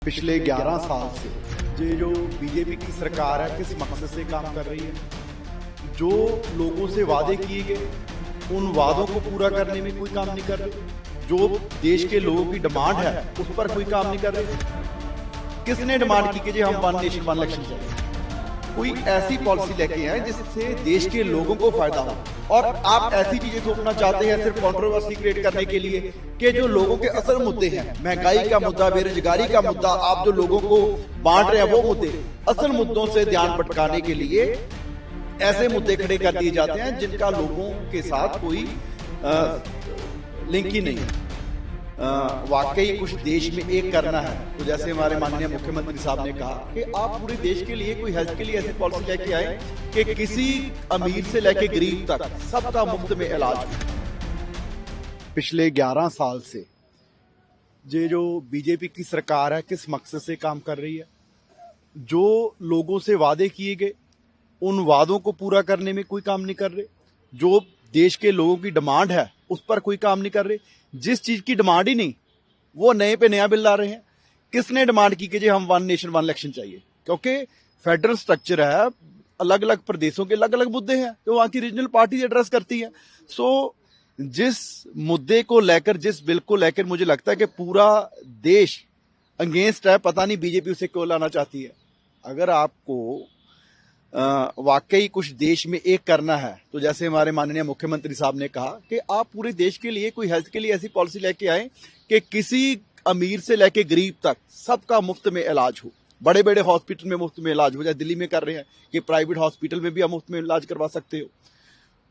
पिछले 11 साल से ये जो बीजेपी की सरकार है किस मकसद से काम कर रही है, जो लोगों से वादे किए गए उन वादों को पूरा करने में कोई काम नहीं कर रहे, जो देश के लोगों की डिमांड है उस पर कोई काम नहीं कर रहे। किसने डिमांड की कि जी हम वन नेशन वन इलेक्शन चाहिए? कोई ऐसी पॉलिसी लेके आए जिससे देश के लोगों को फायदा हो, और आप ऐसी चीजें थोपना चाहते हैं सिर्फ कंट्रोवर्सी क्रिएट करने के लिए कि जो लोगों के असल मुद्दे हैं, महंगाई का मुद्दा, बेरोजगारी का मुद्दा, आप जो लोगों को बांट रहे हैं वो मुद्दे, असल मुद्दों से ध्यान भटकाने के लिए ऐसे मुद्दे खड़े कर दिए जाते हैं जिनका लोगों के साथ कोई लिंक ही नहीं है। वाकई कुछ देश में एक करना है तो जैसे हमारे माननीय मुख्यमंत्री साहब ने कहा कि आप पूरे देश के लिए कोई हेल्थ के लिए ऐसी पॉलिसी लेके आए कि किसी अमीर से लेके गरीब तक सबका मुफ्त में इलाज हो। पिछले 11 साल से ये जो बीजेपी की सरकार है किस मकसद से काम कर रही है, जो लोगों से वादे किए गए उन वादों को पूरा करने में कोई काम नहीं कर रहे, जो देश के लोगों की डिमांड है उस पर कोई काम नहीं कर रहे। जिस चीज की डिमांड ही नहीं वो नए पे नया बिल ला रहे हैं। किसने डिमांड की कि जी हम वन नेशन वन इलेक्शन चाहिए? क्योंकि फेडरल स्ट्रक्चर है, अलग अलग प्रदेशों के अलग अलग मुद्दे हैं जो वहां की रीजनल पार्टी एड्रेस करती है। सो जिस मुद्दे को लेकर, जिस बिल को लेकर मुझे लगता है कि पूरा देश अगेंस्ट है, पता नहीं बीजेपी उसे क्यों लाना चाहती है। अगर आपको वाकई कुछ देश में एक करना है तो जैसे हमारे माननीय मुख्यमंत्री साहब ने कहा कि आप पूरे देश के लिए कोई हेल्थ के लिए ऐसी पॉलिसी लेके आए कि किसी अमीर से लेके गरीब तक सबका मुफ्त में इलाज हो। बड़े बड़े हॉस्पिटल में मुफ्त में इलाज हो, जैसे दिल्ली में कर रहे हैं कि प्राइवेट हॉस्पिटल में भी आप मुफ्त में इलाज करवा सकते हो।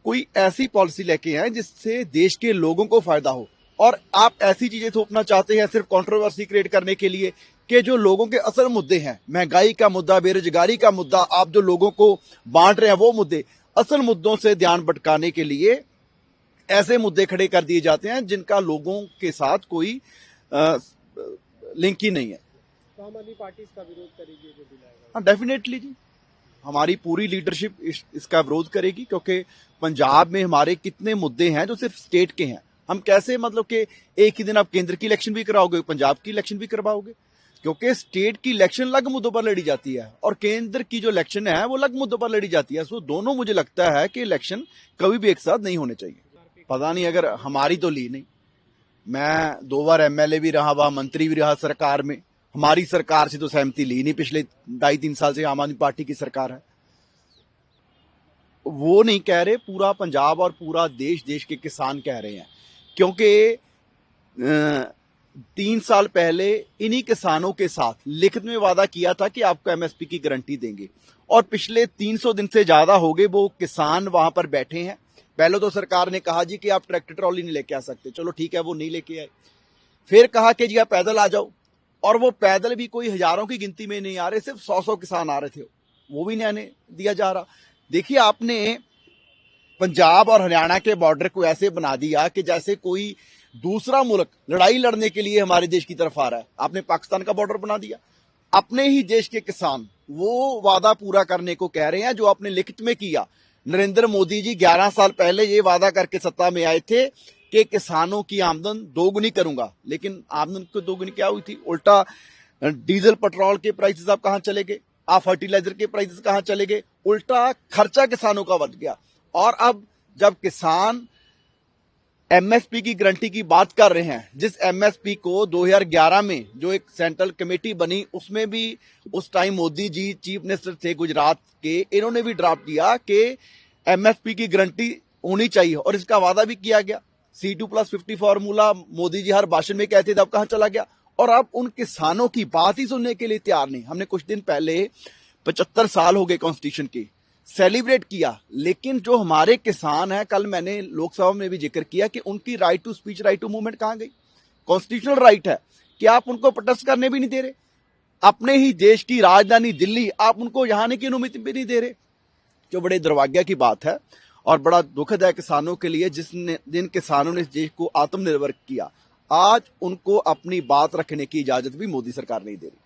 कोई ऐसी पॉलिसी लेके आए जिससे देश के लोगों को फायदा हो, और आप ऐसी चीजें थोपना चाहते हैं सिर्फ कंट्रोवर्सी क्रिएट करने के लिए कि जो लोगों के असल मुद्दे हैं, महंगाई का मुद्दा, बेरोजगारी का मुद्दा, आप जो लोगों को बांट रहे हैं वो मुद्दे, असल मुद्दों से ध्यान भटकाने के लिए ऐसे मुद्दे खड़े कर दिए जाते हैं जिनका लोगों के साथ कोई लिंक ही नहीं है। तो आम आदमी पार्टी इसका विरोध करेगी जो बिल आएगा? हाँ, डेफिनेटली जी, हमारी पूरी लीडरशिप इसका विरोध करेगी, क्योंकि पंजाब में हमारे कितने मुद्दे हैं जो सिर्फ स्टेट के हैं। हम कैसे मतलब कि एक ही दिन आप केंद्र की इलेक्शन भी कराओगे, पंजाब की इलेक्शन भी करवाओगे? क्योंकि स्टेट की इलेक्शन अलग मुद्दों पर लड़ी जाती है और केंद्र की जो इलेक्शन है वो अलग मुद्दों पर लड़ी जाती है। सो दोनों मुझे लगता है कि इलेक्शन कभी भी एक साथ नहीं होने चाहिए। पता नहीं, अगर हमारी तो ली नहीं, मैं 2 बार एमएलए भी रहा, वहां मंत्री भी रहा सरकार में, हमारी सरकार से तो सहमति ली नहीं। पिछले 2.5-3 साल से आम आदमी पार्टी की सरकार है। वो नहीं कह रहे, पूरा पंजाब और पूरा देश के किसान कह रहे हैं, क्योंकि 3 साल पहले इन्हीं किसानों के साथ लिखित में वादा किया था कि आपको एमएसपी की गारंटी देंगे, और पिछले 300 दिन से ज्यादा हो गए वो किसान वहां पर बैठे हैं। पहले तो सरकार ने कहा जी कि आप ट्रैक्टर ट्रॉली नहीं लेके आ सकते, चलो ठीक है, वो नहीं लेके आए। फिर कहा कि जी आप पैदल आ जाओ, और वो पैदल भी कोई हजारों की गिनती में नहीं आ रहे, सिर्फ 100 किसान आ रहे थे, वो भी नहीं दिया जा रहा। देखिए, आपने पंजाब और हरियाणा के बॉर्डर को ऐसे बना दिया कि जैसे कोई दूसरा मुल्क लड़ाई लड़ने के लिए हमारे देश की तरफ आ रहा है। आपने पाकिस्तान का बॉर्डर बना दिया। अपने ही देश के किसान वो वादा पूरा करने को कह रहे हैं जो आपने लिखित में किया। नरेंद्र मोदी जी 11 साल पहले ये वादा करके सत्ता में आए थे कि किसानों की आमदन दोगुनी करूंगा, लेकिन आमदन को दोगुनी क्या हुई थी? उल्टा डीजल पेट्रोल के प्राइसेस आप कहां चले गए, आप फर्टिलाइजर के प्राइसेस कहां चले गए, उल्टा खर्चा किसानों का बढ़ गया। और अब जब किसान एमएसपी की गारंटी की बात कर रहे हैं, जिस एमएसपी को 2011 में जो एक सेंट्रल कमेटी बनी उसमें भी उस time Modi ji chief minister थे गुजरात के, इन्होंने भी ड्राफ्ट दिया कि एमएसपी की गारंटी होनी चाहिए, और इसका वादा भी किया गया। C2+50 फॉर्मूला मोदी जी हर भाषण में कहते थे, अब कहां चला गया? और अब उन किसानों की बात ही सुनने के लिए तैयार नहीं। हमने कुछ दिन पहले 75 साल हो गए कॉन्स्टिट्यूशन के, सेलिब्रेट किया, लेकिन जो हमारे किसान हैं, कल मैंने लोकसभा में भी जिक्र किया कि उनकी right to speech, right to movement कहां गई? कॉन्स्टिट्यूशनल राइट है कि आप उनको प्रोटेस्ट करने भी नहीं दे रहे। अपने ही देश की राजधानी दिल्ली आप उनको यहां आने की अनुमति भी नहीं दे रहे, जो बड़े दुर्भाग्य की बात है और बड़ा दुखद है किसानों के लिए। जिन किसानों ने इस देश को आत्मनिर्भर किया, आज उनको अपनी बात रखने की इजाजत भी मोदी सरकार नहीं दे रही।